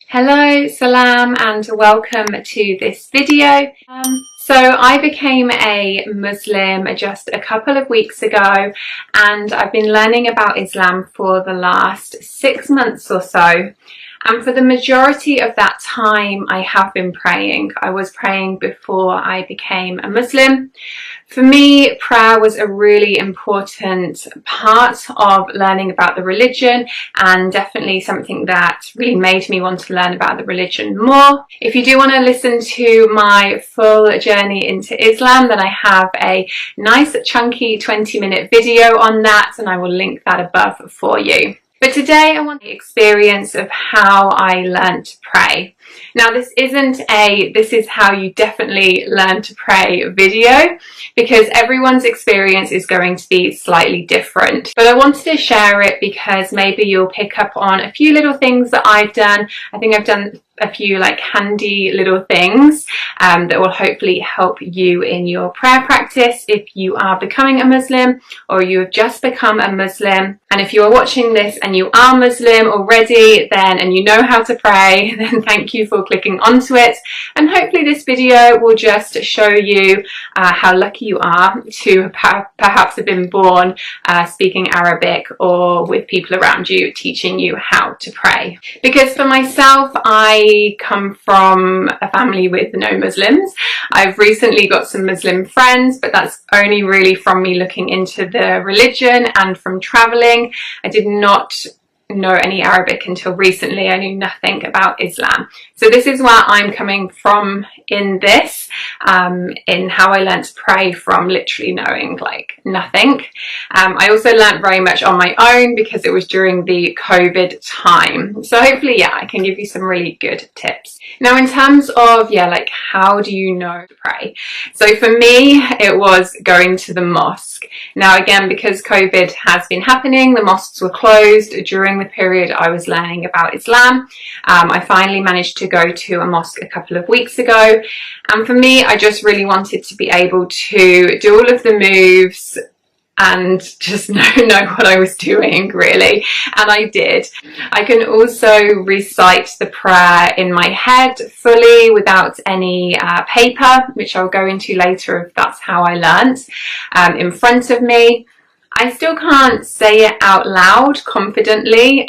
Hello, salam, and welcome to this video. So I became a Muslim just a couple of weeks ago, and I've been learning about Islam for the last 6 months or so. And for the majority of that time, I have been praying. I was praying before I became a Muslim. For me, prayer was a really important part of learning about the religion, and definitely something that really made me want to learn about the religion more. If you do want to listen to my full journey into Islam, then I have a nice chunky 20-minute video on that, and I will link that above for you. But today I want the experience of how I learned to pray. Now this isn't a "this is how you definitely learn to pray" video, because everyone's experience is going to be slightly different. But I wanted to share it because maybe you'll pick up on a few little things that I've done. I think I've done a few like handy little things that will hopefully help you in your prayer practice if you are becoming a Muslim or you have just become a Muslim. And if you are watching this and you are Muslim already and you know how to pray, then thank you for clicking onto it. And hopefully this video will just show you how lucky you are to perhaps have been born speaking Arabic or with people around you teaching you how to pray. Because for myself, I come from a family with no Muslims. I've recently got some Muslim friends, but that's only really from me looking into the religion and from traveling. I did not know any Arabic until recently. I knew nothing about Islam. So this is where I'm coming from in this, in how I learned to pray, from literally knowing like nothing. I also learned very much on my own because it was during the COVID time. So hopefully, yeah, I can give you some really good tips. Now in terms of, like how do you know to pray? So for me, it was going to the mosque. Now again, because COVID has been happening, the mosques were closed during the period I was learning about Islam. I finally managed to go to a mosque a couple of weeks ago, and for me, I just really wanted to be able to do all of the moves and just know what I was doing, really, and I did. I can also recite the prayer in my head fully without any paper, which I'll go into later if that's how I learnt, in front of me. I still can't say it out loud confidently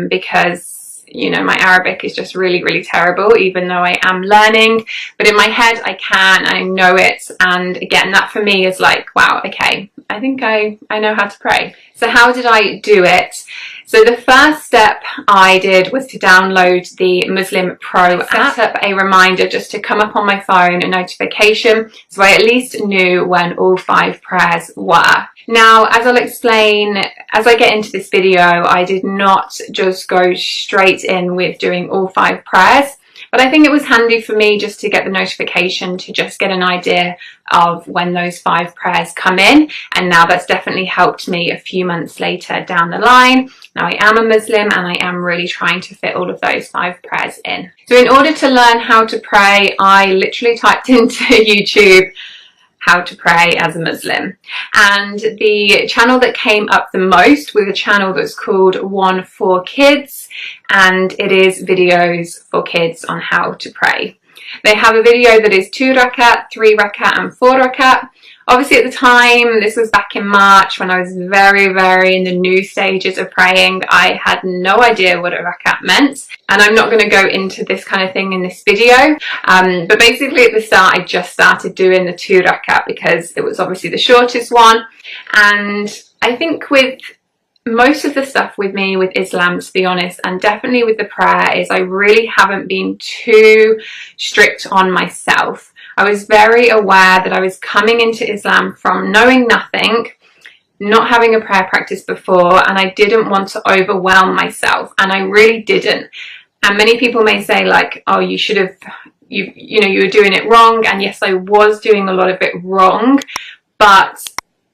because my Arabic is just really, really terrible, even though I am learning. But in my head, I can, I know it. And again, that for me is like, wow, okay, I think I know how to pray. So how did I do it? So the first step I did was to download the Muslim Pro app, set up a reminder just to come up on my phone, a notification, so I at least knew when all 5 prayers were. Now, as I'll explain, as I get into this video, I did not just go straight in with doing all 5 prayers, but I think it was handy for me just to get the notification to just get an idea of when those 5 prayers come in. And now that's definitely helped me a few months later down the line. Now I am a Muslim and I am really trying to fit all of those 5 prayers in. So in order to learn how to pray, I literally typed into YouTube how to pray as a Muslim, and the channel that came up the most was a channel that's called One for Kids, and it is videos for kids on how to pray. They have a video that is 2 rakat, 3 rakat and 4 rakat. Obviously at the time, this was back in March when I was very, very in the new stages of praying. I had no idea what a rakat meant, and I'm not going to go into this kind of thing in this video. But basically at the start, I just started doing the 2 rakat because it was obviously the shortest one. And I think with most of the stuff with me with Islam, to be honest, and definitely with the prayer, is I really haven't been too strict on myself. I was very aware that I was coming into Islam from knowing nothing, not having a prayer practice before, and I didn't want to overwhelm myself, and I really didn't. And many people may say like, oh, you should have, you were doing it wrong. And yes, I was doing a lot of it wrong, but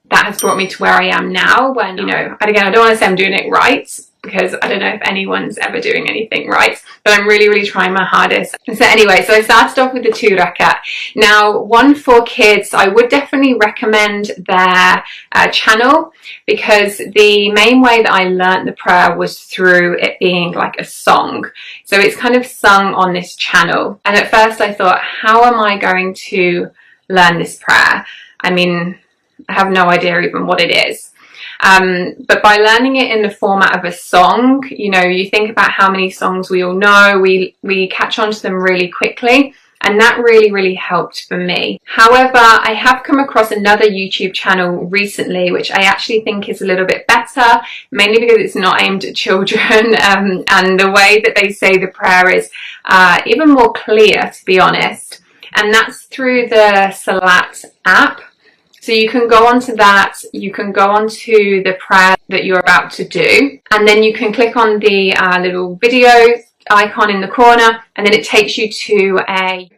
that has brought me to where I am now when, again, I don't want to say I'm doing it right. because I don't know if anyone's ever doing anything right, but I'm really trying my hardest. So anyway, so I started off with the 2 rakat. Now, one for kids, I would definitely recommend their channel, because the main way that I learnt the prayer was through it being like a song. So it's kind of sung on this channel. And at first I thought, how am I going to learn this prayer? I mean, I have no idea even what it is. But by learning it in the format of a song, you know, you think about how many songs we all know, we catch on to them really quickly, and that really helped for me. However, I have come across another YouTube channel recently, which I actually think is a little bit better, mainly because it's not aimed at children, and the way that they say the prayer is even more clear, to be honest, and that's through the Salah app. So you can go onto that, you can go onto the prayer that you're about to do, and then you can click on the little video icon in the corner, and then it takes you to a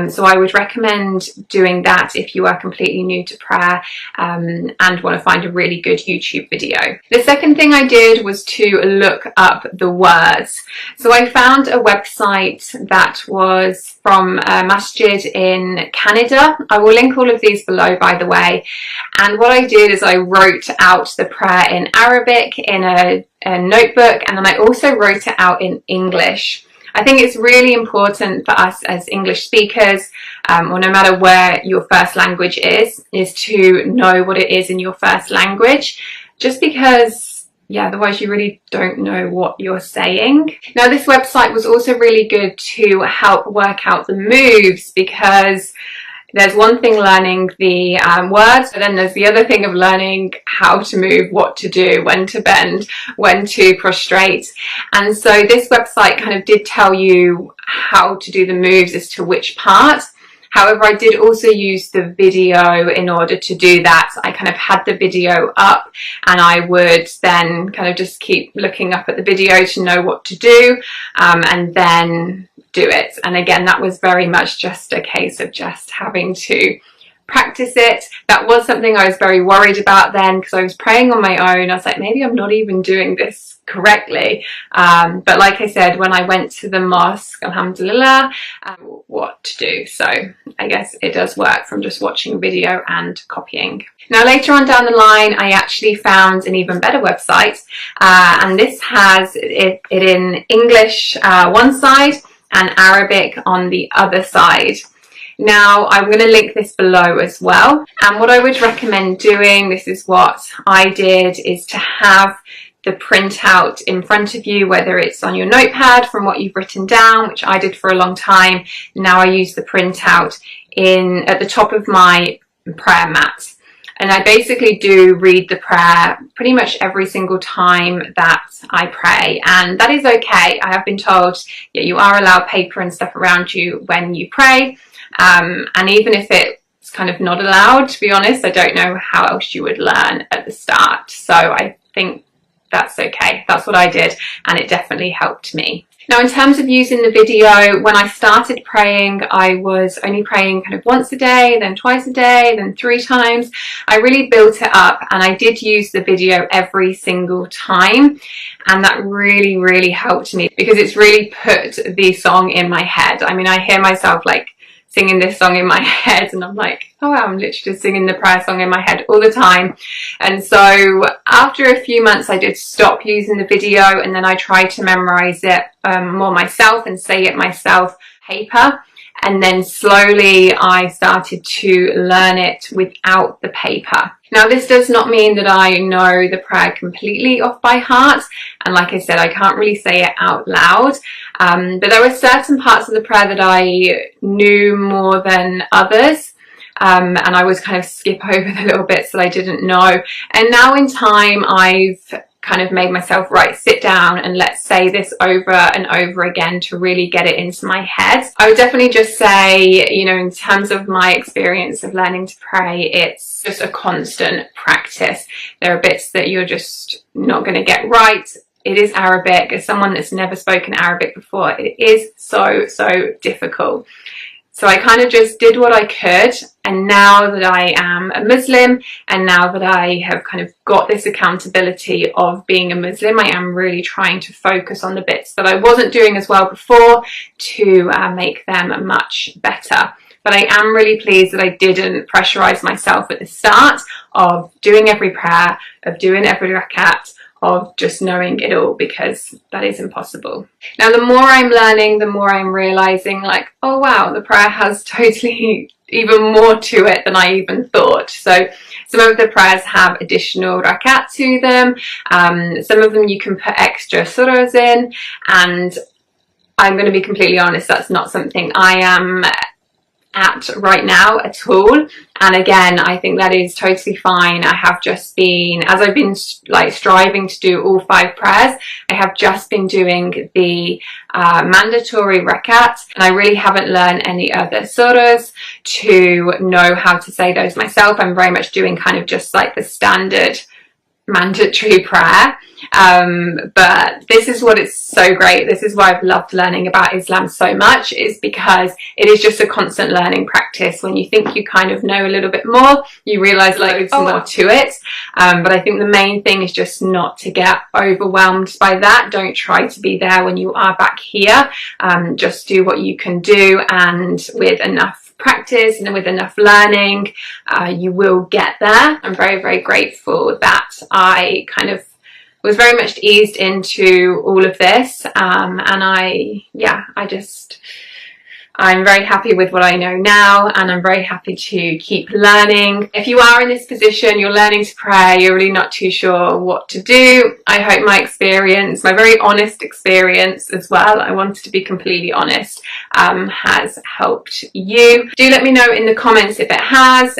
so I would recommend doing that if you are completely new to prayer and want to find a really good YouTube video. The second thing I did was to look up the words. So I found a website that was from a masjid in Canada. I will link all of these below, by the way. And what I did is I wrote out the prayer in Arabic in a notebook, and then I also wrote it out in English. I think it's really important for us as English speakers, or no matter where your first language is to know what it is in your first language, just because, yeah, otherwise you really don't know what you're saying. Now, this website was also really good to help work out the moves, because there's one thing learning the words, but then there's the other thing of learning how to move, what to do, when to bend, when to prostrate. And so this website kind of did tell you how to do the moves as to which part. However, I did also use the video in order to do that. I kind of had the video up, and I would then kind of just keep looking up at the video to know what to do, and then do it. And again, that was very much just a case of just having to practice it. That was something I was very worried about then, because I was praying on my own. I was like, maybe I'm not even doing this correctly. But like I said, when I went to the mosque, alhamdulillah, what to do. So I guess it does work from just watching a video and copying. Now, later on down the line, I actually found an even better website, and this has it in English one side and Arabic on the other side. Now, I'm going to link this below as well. And what I would recommend doing, this is what I did, is to have the printout in front of you, whether it's on your notepad from what you've written down, which I did for a long time. Now I use the printout at the top of my prayer mat. And I basically do read the prayer pretty much every single time that I pray. And that is okay. I have been told, yeah, you are allowed paper and stuff around you when you pray. And even if it's kind of not allowed, to be honest, I don't know how else you would learn at the start. So I think that's okay. That's what I did, and it definitely helped me. Now, in terms of using the video, when I started praying, I was only praying kind of once a day, then twice a day, then 3 times. I really built it up, and I did use the video every single time. And that really helped me, because it's really put the song in my head. I mean, I hear myself like singing this song in my head, and I'm like, oh wow, I'm literally just singing the prayer song in my head all the time. And so after a few months, I did stop using the video, and then I tried to memorize it more myself and say it myself paper. And then slowly I started to learn it without the paper. Now, this does not mean that I know the prayer completely off by heart. And like I said, I can't really say it out loud. But there were certain parts of the prayer that I knew more than others. And I would kind of skip over the little bits that I didn't know. And now in time, I've kind of made myself, right, sit down and let's say this over and over again to really get it into my head. I would definitely just say, you know, in terms of my experience of learning to pray, it's just a constant practice. There are bits that you're just not going to get right. It is Arabic. As someone that's never spoken Arabic before, it is so difficult. So I kind of just did what I could, and now that I am a Muslim, and now that I have kind of got this accountability of being a Muslim, I am really trying to focus on the bits that I wasn't doing as well before to make them much better. But I am really pleased that I didn't pressurize myself at the start of doing every prayer, of doing every rakat, of just knowing it all, because that is impossible. Now, the more I'm learning, the more I'm realizing, like, oh wow, the prayer has totally even more to it than I even thought. So some of the prayers have additional rakat to them. Some of them you can put extra surahs in, and I'm going to be completely honest, that's not something I am at right now at all. And again, I think that is totally fine. I have just been, as I've been like striving to do all 5 prayers, I have just been doing the mandatory rakat, and I really haven't learned any other surahs to know how to say those myself. I'm very much doing kind of just like the standard mandatory prayer. But this is what is so great. This is why I've loved learning about Islam so much, is because it is just a constant learning practice. When you think you kind of know a little bit more, you realize like there's more to it. But I think the main thing is just not to get overwhelmed by that. Don't try to be there when you are back here. Just do what you can do, and with enough practice and with enough learning, you will get there. I'm very, very grateful that I kind of was very much eased into all of this, and I'm very happy with what I know now, and I'm very happy to keep learning. If you are in this position, you're learning to pray, you're really not too sure what to do, I hope my experience, my very honest experience as well, I wanted to be completely honest, has helped you. Do let me know in the comments if it has.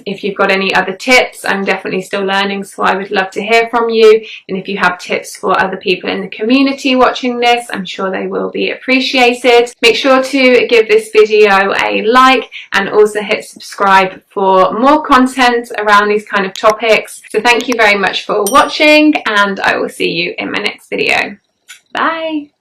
If you've got any other tips, I'm definitely still learning, so I would love to hear from you. And if you have tips for other people in the community watching this, I'm sure they will be appreciated. Make sure to give this video a like, and also hit subscribe for more content around these kind of topics. So thank you very much for watching, and I will see you in my next video. Bye!